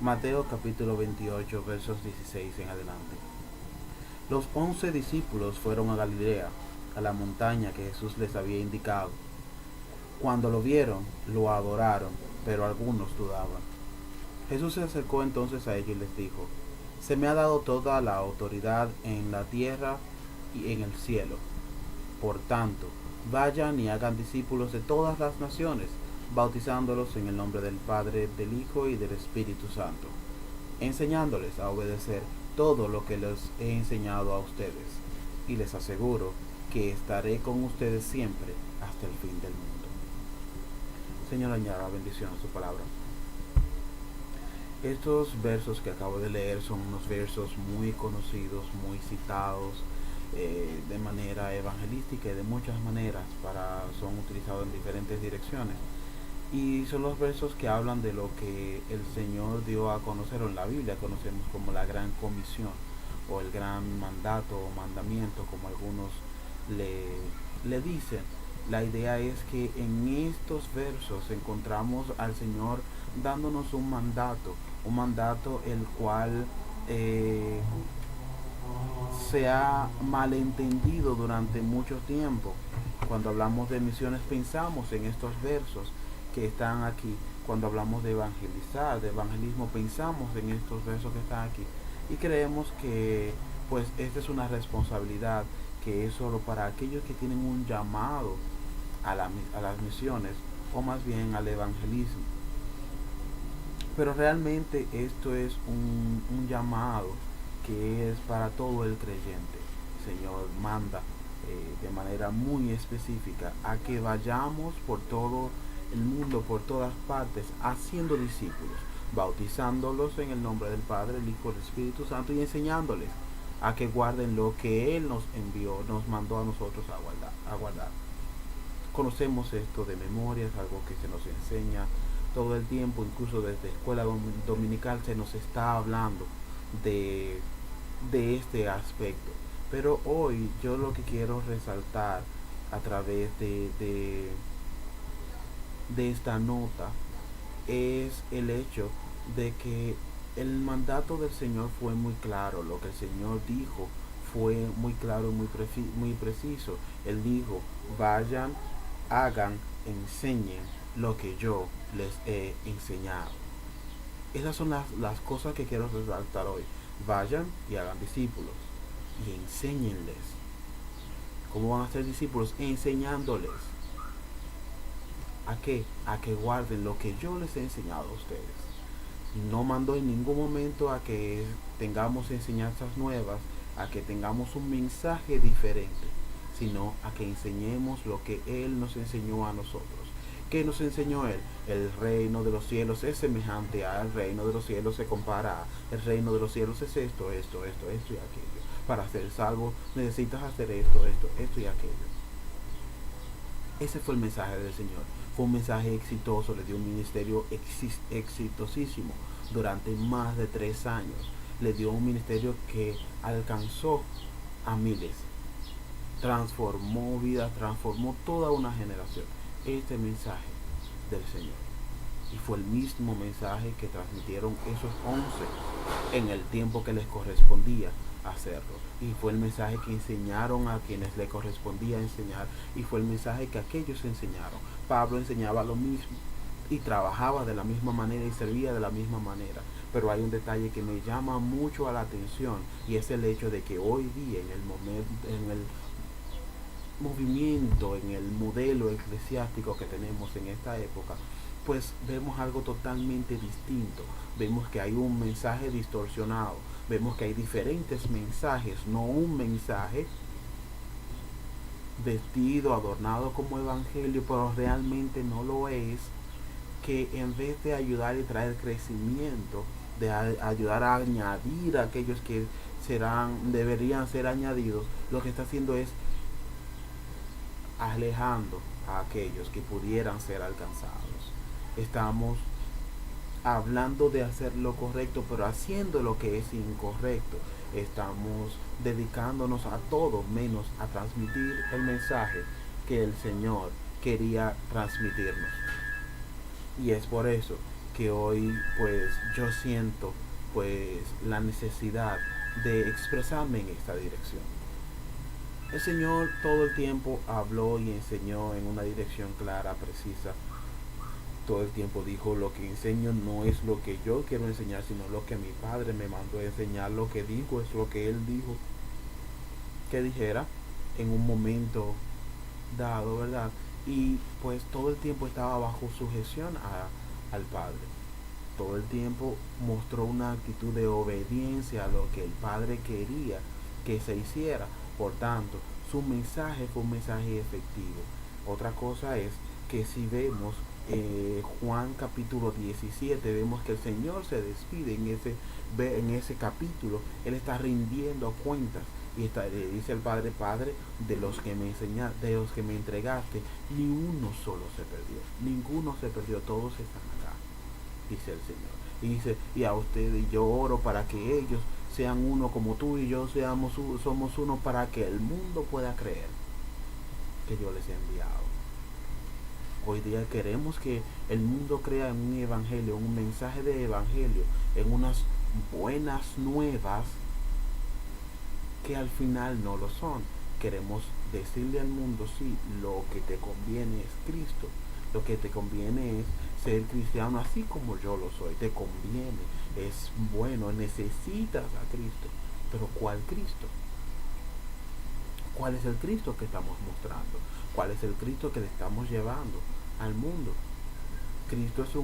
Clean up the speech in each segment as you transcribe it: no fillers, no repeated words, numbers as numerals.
Mateo capítulo 28 versos 16 en adelante. Los 11 discípulos fueron a Galilea, a la montaña que Jesús les había indicado. Cuando lo vieron, lo adoraron, pero algunos dudaban. Jesús se acercó entonces a ellos y les dijo: Se me ha dado toda la autoridad en la tierra y en el cielo. Por tanto, vayan y hagan discípulos de todas las naciones, bautizándolos en el nombre del Padre, del Hijo y del Espíritu Santo, enseñándoles a obedecer todo lo que les he enseñado a ustedes. Y les aseguro que estaré con ustedes siempre hasta el fin del mundo. Señor, añada bendición a su palabra. Estos versos que acabo de leer son unos versos muy conocidos, muy citados de manera evangelística y de muchas maneras son utilizados en diferentes direcciones. Y son los versos que hablan de lo que el Señor dio a conocer, o en la Biblia conocemos como la gran comisión, o el gran mandato o mandamiento, como algunos le dicen. La idea es que en estos versos encontramos al Señor dándonos un mandato el cual se ha malentendido durante mucho tiempo. Cuando hablamos de misiones pensamos en estos versos que están aquí. Cuando hablamos de evangelizar, de evangelismo, pensamos en estos versos que están aquí. Y creemos que pues esta es una responsabilidad que es solo para aquellos que tienen un llamado a las misiones, o más bien al evangelismo. Pero realmente esto es un llamado que es para todo el creyente. El Señor manda de manera muy específica a que vayamos por todo el mundo, por todas partes, haciendo discípulos, bautizándolos en el nombre del Padre, el Hijo y el Espíritu Santo, y enseñándoles a que guarden lo que Él nos envió, nos mandó a nosotros a guardar. Conocemos esto de memoria, es algo que se nos enseña todo el tiempo, incluso desde escuela dominical se nos está hablando de, de este aspecto. Pero hoy yo lo que quiero resaltar a través de esta nota es el hecho de que el mandato del Señor fue muy claro. Lo que el Señor dijo fue muy claro y muy preciso. Él dijo: vayan, hagan, enseñen lo que yo les he enseñado. Esas son las cosas que quiero resaltar hoy. Vayan y hagan discípulos y enséñenles. ¿Cómo van a ser discípulos? Enseñándoles. ¿A qué? A que guarden lo que yo les he enseñado a ustedes. No mandó en ningún momento a que tengamos enseñanzas nuevas, a que tengamos un mensaje diferente, sino a que enseñemos lo que Él nos enseñó a nosotros. ¿Qué nos enseñó Él? El reino de los cielos es semejante al reino de los cielos, se compara a el reino de los cielos es esto y aquello. Para ser salvo necesitas hacer esto y aquello. Ese fue el mensaje del Señor. Fue un mensaje exitoso, le dio un ministerio exitosísimo durante más de 3 años. Le dio un ministerio que alcanzó a miles, transformó vidas, transformó toda una generación. Este mensaje del Señor. Y fue el mismo mensaje que transmitieron esos 11 en el tiempo que les correspondía hacerlo. Y fue el mensaje que enseñaron a quienes le correspondía enseñar. Y fue el mensaje que aquellos enseñaron. Pablo enseñaba lo mismo y trabajaba de la misma manera y servía de la misma manera. Pero hay un detalle que me llama mucho a la atención, y es el hecho de que hoy día en el movimiento, en el modelo eclesiástico que tenemos en esta época, pues vemos algo totalmente distinto. Vemos que hay un mensaje distorsionado, vemos que hay diferentes mensajes, no un mensaje vestido, adornado como evangelio, pero realmente no lo es, que en vez de ayudar y traer crecimiento, de ayudar a añadir a aquellos que deberían ser añadidos, lo que está haciendo es alejando a aquellos que pudieran ser alcanzados. Estamos hablando de hacer lo correcto, pero haciendo lo que es incorrecto. Estamos dedicándonos a todo menos a transmitir el mensaje que el Señor quería transmitirnos. Y es por eso que hoy pues yo siento pues la necesidad de expresarme en esta dirección. El Señor todo el tiempo habló y enseñó en una dirección clara, precisa. Todo el tiempo dijo: lo que enseño no es lo que yo quiero enseñar, sino lo que mi Padre me mandó a enseñar. Lo que dijo es lo que Él dijo que dijera en un momento dado, ¿verdad? Y pues todo el tiempo estaba bajo sujeción al Padre. Todo el tiempo mostró una actitud de obediencia a lo que el Padre quería que se hiciera. Por tanto, su mensaje fue un mensaje efectivo. Otra cosa es que si vemos Juan capítulo 17, vemos que el Señor se despide en ese capítulo. Él está rindiendo cuentas y le dice al Padre: Padre, de los que me enseñaste, de los que me entregaste, ni uno solo se perdió. Ninguno se perdió, todos están acá, dice el Señor. Y dice: y a ustedes yo oro para que ellos sean uno como tú y yo somos uno, para que el mundo pueda creer que yo les he enviado. Hoy día queremos que el mundo crea en un evangelio, un mensaje de evangelio, en unas buenas nuevas que al final no lo son. Queremos decirle al mundo: sí, lo que te conviene es Cristo. Lo que te conviene es ser cristiano así como yo lo soy. Te conviene, es bueno, necesitas a Cristo. Pero ¿cuál Cristo? ¿Cuál es el Cristo que estamos mostrando? ¿Cuál es el Cristo que le estamos llevando al mundo? Cristo es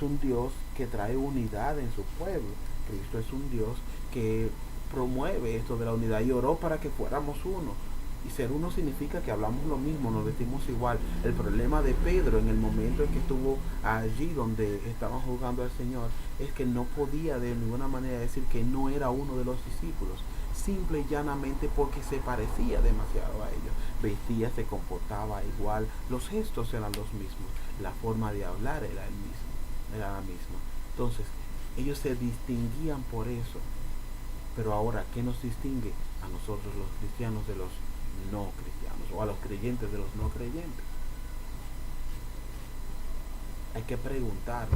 un Dios que trae unidad en su pueblo. Cristo es un Dios que promueve esto de la unidad y oró para que fuéramos uno. Y ser uno significa que hablamos lo mismo, nos vestimos igual. El problema de Pedro en el momento en que estuvo allí donde estaban juzgando al Señor es que no podía de ninguna manera decir que no era uno de los discípulos, simple y llanamente porque se parecía demasiado a ellos. Vestía, se comportaba igual, los gestos eran los mismos, la forma de hablar era la misma. Entonces, ellos se distinguían por eso. Pero ahora, ¿qué nos distingue a nosotros los cristianos de los no cristianos, o a los creyentes de los no creyentes? Hay que preguntar: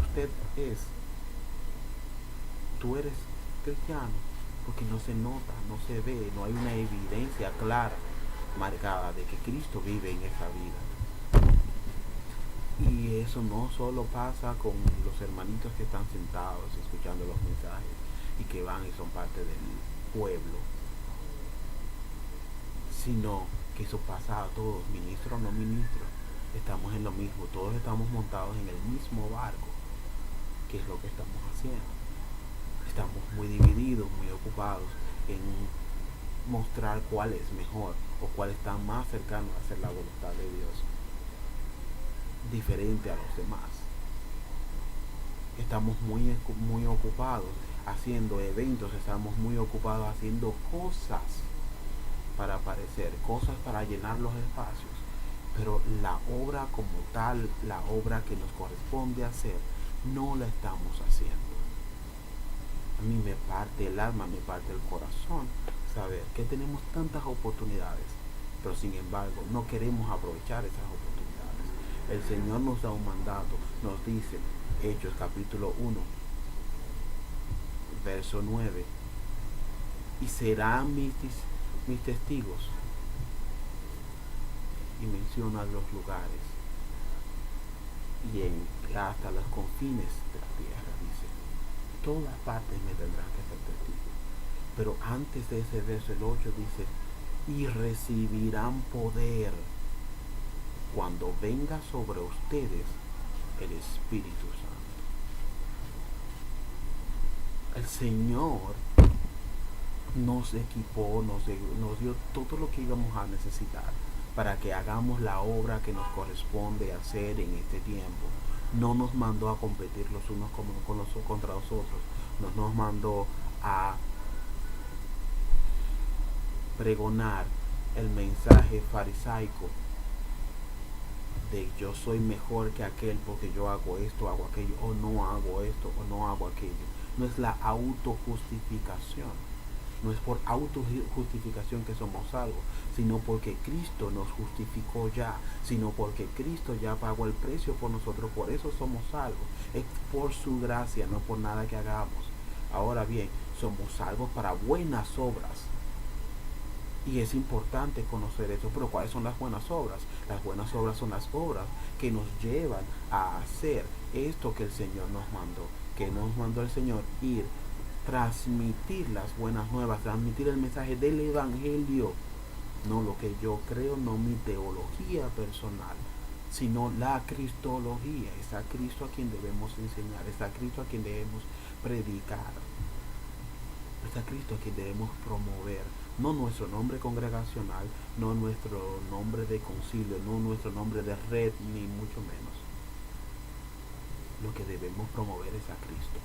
¿tú eres cristiano? Porque no se nota, no se ve, no hay una evidencia clara, marcada, de que Cristo vive en esa vida. Y eso no solo pasa con los hermanitos que están sentados escuchando los mensajes y que van y son parte del pueblo, sino que eso pasa a todos, ministro o no ministro. Estamos en lo mismo, todos estamos montados en el mismo barco. ¿Qué es lo que estamos haciendo? Estamos muy divididos, muy ocupados en mostrar cuál es mejor o cuál está más cercano a hacer la voluntad de Dios, diferente a los demás. Estamos muy ocupados haciendo eventos, estamos muy ocupados haciendo cosas para aparecer, cosas para llenar los espacios, pero la obra como tal, la obra que nos corresponde hacer, no la estamos haciendo. A mí me parte el alma, me parte el corazón saber que tenemos tantas oportunidades, pero sin embargo no queremos aprovechar esas oportunidades. El Señor nos da un mandato, nos dice, Hechos capítulo 1, verso 9, y serán mis testigos, y menciona los lugares, y hasta los confines de la tierra, dice, todas partes me tendrán que ser testigos. Pero antes de ese verso, el 8 dice, y recibirán poder cuando venga sobre ustedes el Espíritu Santo. El Señor nos equipó, nos dio todo lo que íbamos a necesitar para que hagamos la obra que nos corresponde hacer en este tiempo. No nos mandó a competir los unos contra los otros, nos mandó a pregonar el mensaje farisaico de yo soy mejor que aquel porque yo hago esto, hago aquello, o no hago esto, o no hago aquello. No es la autojustificación, No es por autojustificación que somos salvos, sino porque Cristo nos justificó ya, sino porque Cristo ya pagó el precio por nosotros, por eso somos salvos. Es por su gracia, no por nada que hagamos. Ahora bien, somos salvos para buenas obras. Y es importante conocer eso. Pero ¿cuáles son las buenas obras? Las buenas obras son las obras que nos llevan a hacer esto que el Señor nos mandó. Que nos mandó el Señor ir, transmitir las buenas nuevas, transmitir el mensaje del Evangelio. No lo que yo creo, no mi teología personal, sino la cristología. Es a Cristo a quien debemos enseñar, es a Cristo a quien debemos predicar, es a Cristo a quien debemos promover. No nuestro nombre congregacional, no nuestro nombre de concilio, no nuestro nombre de red, ni mucho menos. Lo que debemos promover es a Cristo.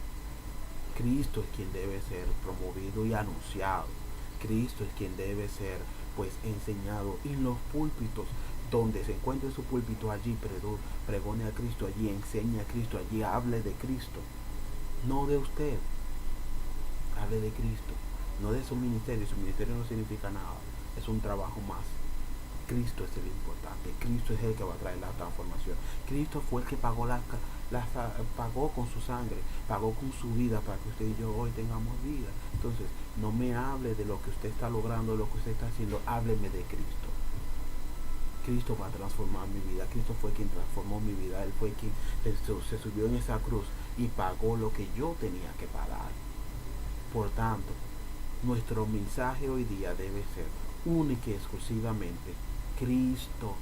Cristo es quien debe ser promovido y anunciado. Cristo es quien debe ser pues enseñado en los púlpitos. Donde se encuentre su púlpito, allí pregone a Cristo, allí enseñe a Cristo, allí hable de Cristo. No de usted, hable de Cristo. No de su ministerio no significa nada, es un trabajo más. Cristo es el importante, Cristo es el que va a traer la transformación. Cristo fue el que pagó pagó con su sangre, pagó con su vida para que usted y yo hoy tengamos vida. Entonces, no me hable de lo que usted está logrando, de lo que usted está haciendo, hábleme de Cristo. Cristo va a transformar mi vida. Cristo fue quien transformó mi vida. Él fue quien se subió en esa cruz y pagó lo que yo tenía que pagar. Por tanto, nuestro mensaje hoy día debe ser única y exclusivamente Cristo.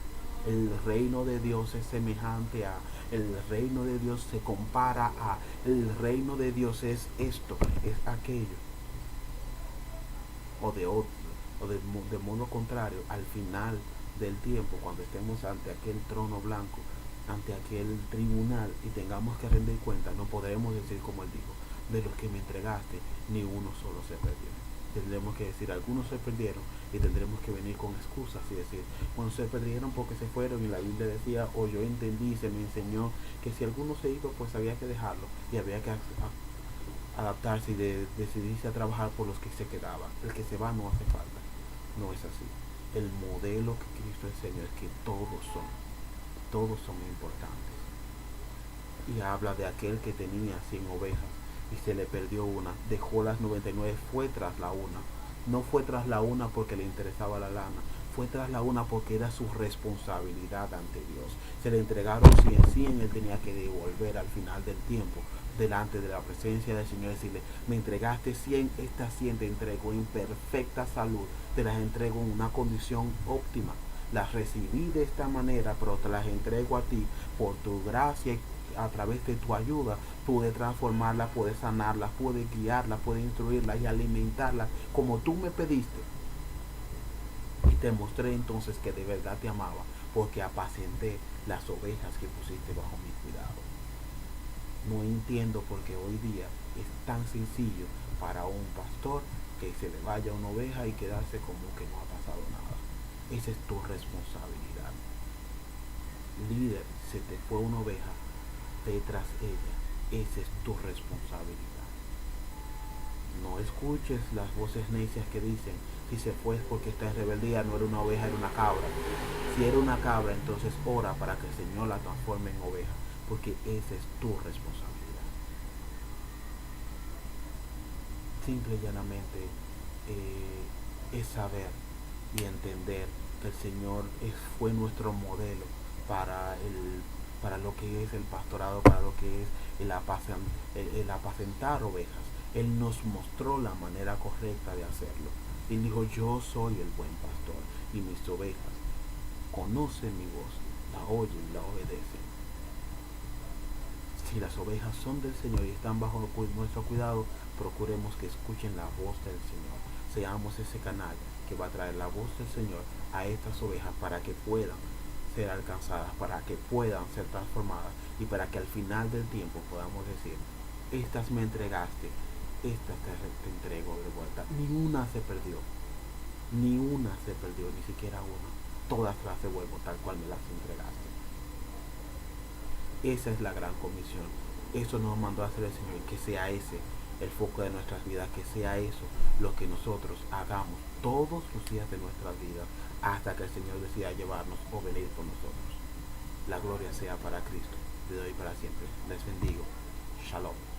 El reino de Dios es semejante a, el reino de Dios se compara a, el reino de Dios es esto, es aquello. O de modo contrario, al final del tiempo, cuando estemos ante aquel trono blanco, ante aquel tribunal y tengamos que rendir cuenta, no podremos decir como él dijo, de los que me entregaste, ni uno solo se perdió. Tendremos que decir, algunos se perdieron, y tendremos que venir con excusas y decir, bueno, se perdieron porque se fueron, y la Biblia decía, o yo entendí, se me enseñó que si alguno se iba, pues había que dejarlo y había que adaptarse y decidirse a trabajar por los que se quedaban. El que se va no hace falta. No es así. El modelo que Cristo enseña es que todos son importantes. Y habla de aquel que tenía 100 ovejas y se le perdió una, dejó las 99, fue tras la una. No fue tras la una porque le interesaba la lana, fue tras la una porque era su responsabilidad ante Dios. Se le entregaron 100, él tenía que devolver al final del tiempo, delante de la presencia del Señor, decirle, me entregaste 100, estas 100 te entrego en perfecta salud, te las entrego en una condición óptima. Las recibí de esta manera, pero te las entrego a ti por tu gracia y a través de tu ayuda pude transformarlas, pude sanarlas, pude guiarlas, pude instruirlas y alimentarlas como tú me pediste. Y te mostré entonces que de verdad te amaba, porque apacenté las ovejas que pusiste bajo mi cuidado. No entiendo por qué hoy día es tan sencillo para un pastor que se le vaya una oveja y quedarse como que no ha pasado nada. Esa es tu responsabilidad. Líder, se te fue una oveja, ve tras ella. Esa es tu responsabilidad. No escuches las voces necias que dicen, si se fue es porque está en rebeldía, no era una oveja, era una cabra. Si era una cabra, entonces ora para que el Señor la transforme en oveja, porque esa es tu responsabilidad. Simple y llanamente es saber y entender que el Señor fue nuestro modelo para lo que es el pastorado, para lo que es el apacentar ovejas. Él nos mostró la manera correcta de hacerlo. Él dijo, yo soy el buen pastor y mis ovejas conocen mi voz, la oyen y la obedecen. Si las ovejas son del Señor y están bajo nuestro cuidado, procuremos que escuchen la voz del Señor. Seamos ese canal que va a traer la voz del Señor a estas ovejas para que puedan ser alcanzadas, para que puedan ser transformadas y para que al final del tiempo podamos decir, estas me entregaste, estas te entrego de vuelta. Ni una se perdió, ni siquiera una. Todas las devuelvo tal cual me las entregaste. Esa es la gran comisión. Eso nos mandó a hacer el Señor, que sea ese el foco de nuestras vidas, que sea eso lo que nosotros hagamos todos los días de nuestras vidas hasta que el Señor decida llevarnos o venir por nosotros. La gloria sea para Cristo, de hoy para siempre. Les bendigo. Shalom.